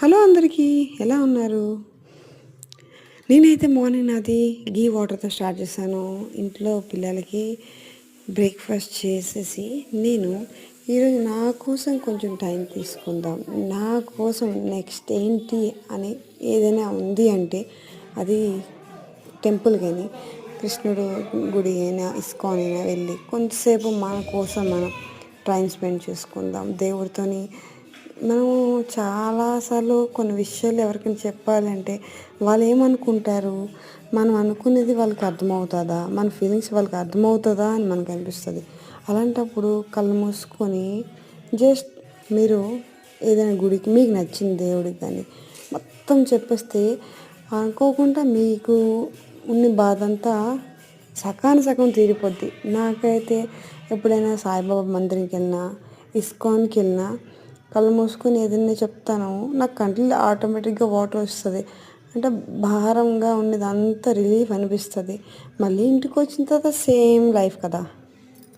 Hello అందరికీ, ఎలా ఉన్నారు? నేనైతే మార్నింగ్ నాది గీ వాటర్తో స్టార్ట్ చేశాను. ఇంట్లో పిల్లలకి బ్రేక్ఫాస్ట్ చేసేసి నేను ఈరోజు నా కోసం కొంచెం టైం తీసుకుందాం, నా కోసం నెక్స్ట్ ఏంటి అని ఏదైనా ఉంది అంటే అది టెంపుల్ కానీ కృష్ణుడు గుడి అయినా ఇస్కాన్ అయినా వెళ్ళి కొంతసేపు మన కోసం మనం టైం స్పెండ్ చేసుకుందాం దేవుడితోని. మనము చాలాసార్లు కొన్ని విషయాలు ఎవరికైనా చెప్పాలంటే వాళ్ళు ఏమనుకుంటారు, మనం అనుకునేది వాళ్ళకి అర్థమవుతుందా, మన ఫీలింగ్స్ వాళ్ళకి అర్థమవుతుందా అని మనకు అనిపిస్తుంది. అలాంటప్పుడు కళ్ళు మూసుకొని జస్ట్ మీరు ఏదైనా గుడికి మీకు నచ్చిన దేవుడికి కానీ మొత్తం చెప్పేస్తే అనుకోకుండా మీకు ఉన్న బాధ అంతా సగం తీరిపోద్ది. నాకైతే ఎప్పుడైనా సాయిబాబా మందిరంకి వెళ్ళినా ఇస్కాన్కి వెళ్ళినా కళ్ళు మూసుకొని ఏదైనా చెప్తాను, నాకు కంటిలో ఆటోమేటిక్గా వాటర్ వస్తుంది. అంటే భారంగా ఉన్నది అంతా రిలీఫ్ అనిపిస్తుంది. మళ్ళీ ఇంటికి వచ్చిన తర్వాత సేమ్ లైఫ్ కదా.